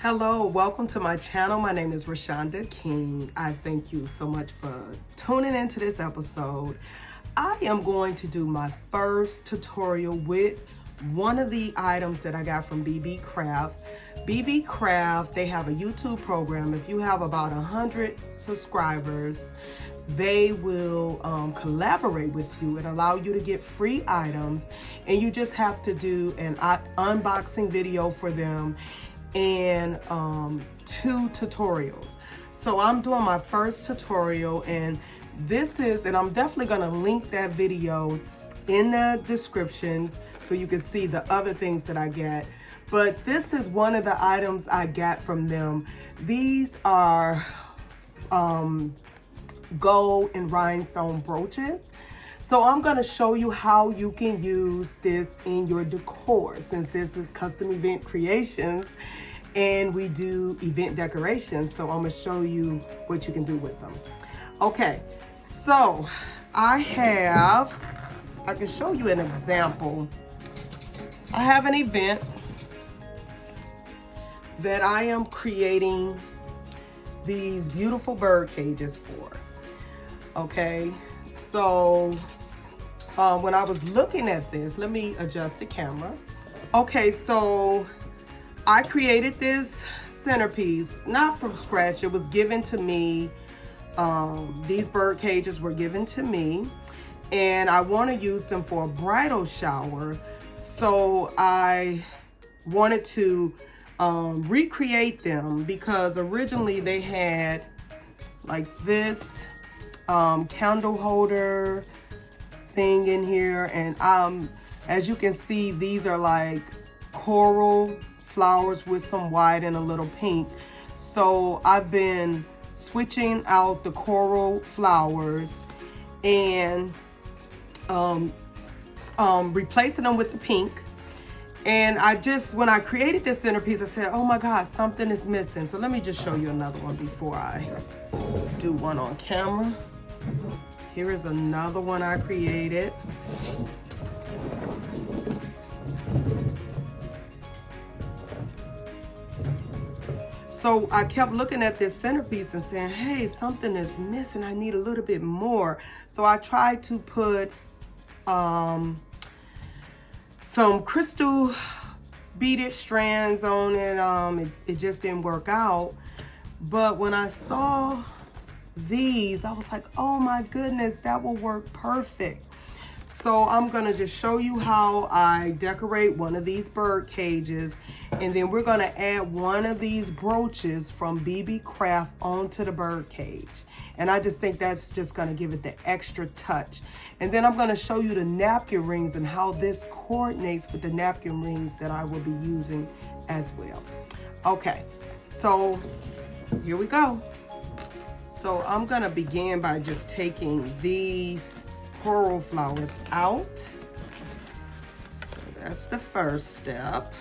Hello, welcome to my channel. My name is Rashonda King. I thank you so much for tuning into this episode. I am going to do my first tutorial with one of the items that I got from Beebeecraft. Beebeecraft, they have a YouTube program. If you have about 100 subscribers, they will collaborate with you and allow you to get free items, and you just have to do an unboxing video for them and 2 tutorials. So I'm doing my first tutorial, and I'm definitely gonna link that video in the description so you can see the other things that I get. But this is one of the items I got from them. These are gold and rhinestone brooches. So I'm gonna show you how you can use this in your decor, since this is custom event creations and we do event decorations. So I'm gonna show you what you can do with them. Okay, so I can show you an example. I have an event that I am creating these beautiful bird cages for. Okay, so when I was looking at this, let me adjust the camera. Okay, so I created this centerpiece, not from scratch. It was given to me. These bird cages were given to me, and I want to use them for a bridal shower. So I wanted to recreate them, because originally they had like this candle holder thing in here, and as you can see, these are like coral flowers with some white and a little pink. So I've been switching out the coral flowers and replacing them with the pink. And when I created this centerpiece, I said, oh my God, something is missing. So let me just show you another one before I do one on camera. Here is another one I created. So I kept looking at this centerpiece and saying, hey, something is missing. I need a little bit more. So I tried to put some crystal beaded strands on it. It just didn't work out. But when I saw these, I was like, oh my goodness, that will work perfect. So I'm gonna just show you how I decorate one of these bird cages, and then we're gonna add one of these brooches from Beebeecraft onto the bird cage. And I just think that's just gonna give it the extra touch. And then I'm gonna show you the napkin rings and how this coordinates with the napkin rings that I will be using as well. Okay, so here we go. So I'm gonna begin by just taking these coral flowers out. So that's the first step.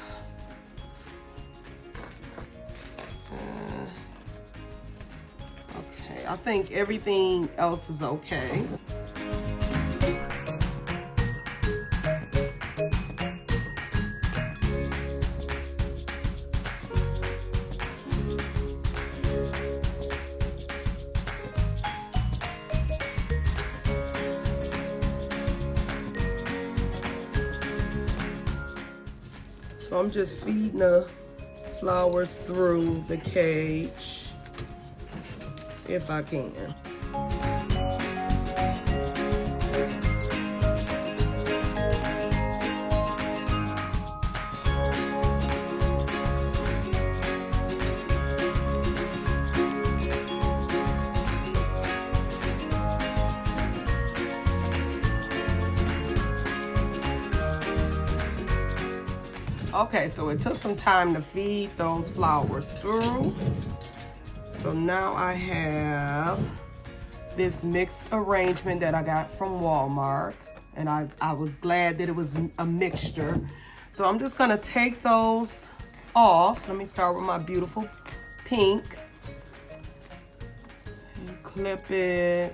Okay, I think everything else is okay. So I'm just feeding the flowers through the cage, if I can. Okay, so it took some time to feed those flowers through. So now I have this mixed arrangement that I got from Walmart, and I was glad that it was a mixture. So I'm just gonna take those off. Let me start with my beautiful pink. And clip it.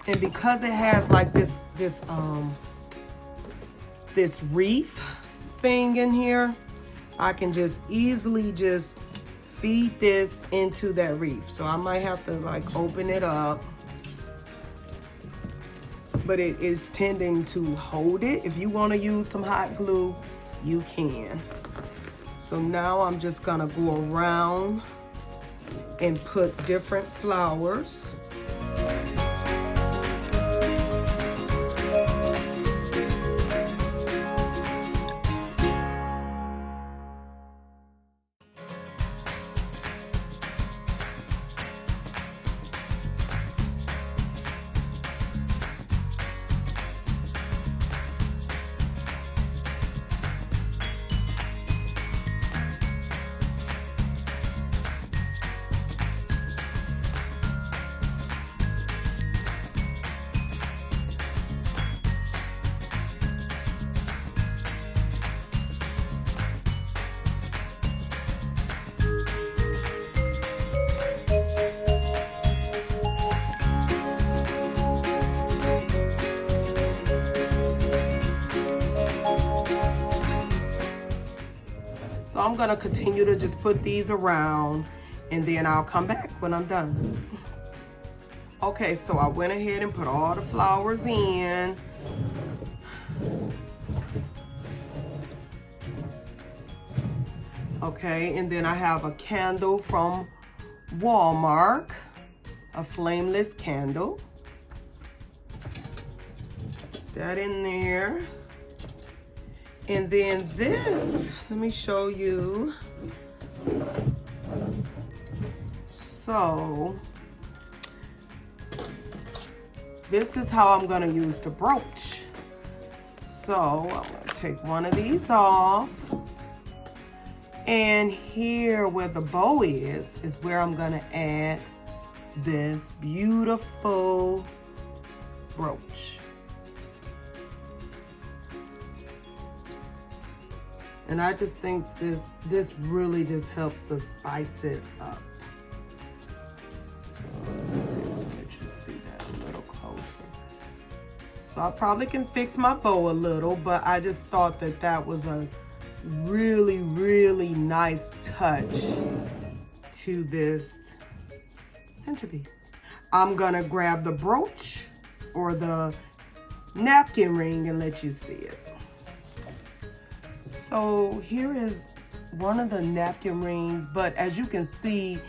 And because it has like this wreath thing in here, I can just easily just feed this into that reef. So I might have to like open it up, but it is tending to hold it. If you want to use some hot glue, you can. So now I'm just gonna go around and put different flowers. So I'm gonna continue to just put these around, and then I'll come back when I'm done. Okay, so I went ahead and put all the flowers in. Okay, and then I have a candle from Walmart, a flameless candle. Put that in there. And then this, let me show you. So, this is how I'm gonna use the brooch. So, I'm gonna take one of these off. And here where the bow is where I'm gonna add this beautiful brooch. And I just think this really just helps to spice it up. So let's see if I can let you see that a little closer. So I probably can fix my bow a little, but I just thought that that was a really, really nice touch to this centerpiece. I'm gonna grab the brooch or the napkin ring and let you see it. So here is one of the napkin rings, but as you can see,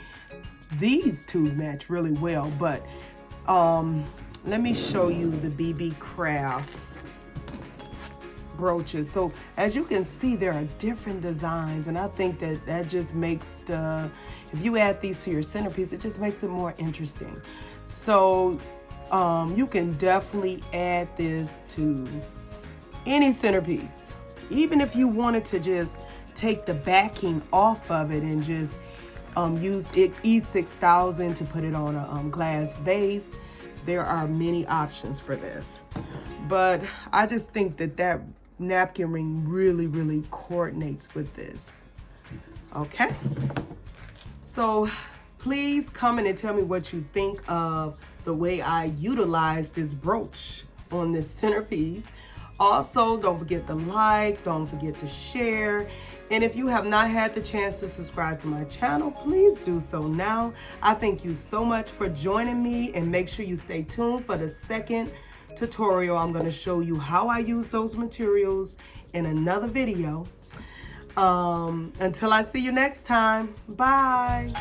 these two match really well. But let me show you the Beebeecraft brooches. So as you can see, there are different designs, and I think that that just makes if you add these to your centerpiece, it just makes it more interesting. So you can definitely add this to any centerpiece. Even if you wanted to just take the backing off of it and just use E6000 to put it on a glass vase, there are many options for this. But I just think that that napkin ring really, really coordinates with this. Okay? So please comment and tell me what you think of the way I utilize this brooch on this centerpiece. Also, don't forget to like, don't forget to share. And if you have not had the chance to subscribe to my channel, please do so now. I thank you so much for joining me, and make sure you stay tuned for the second tutorial. I'm gonna show you how I use those materials in another video. Until I see you next time, bye.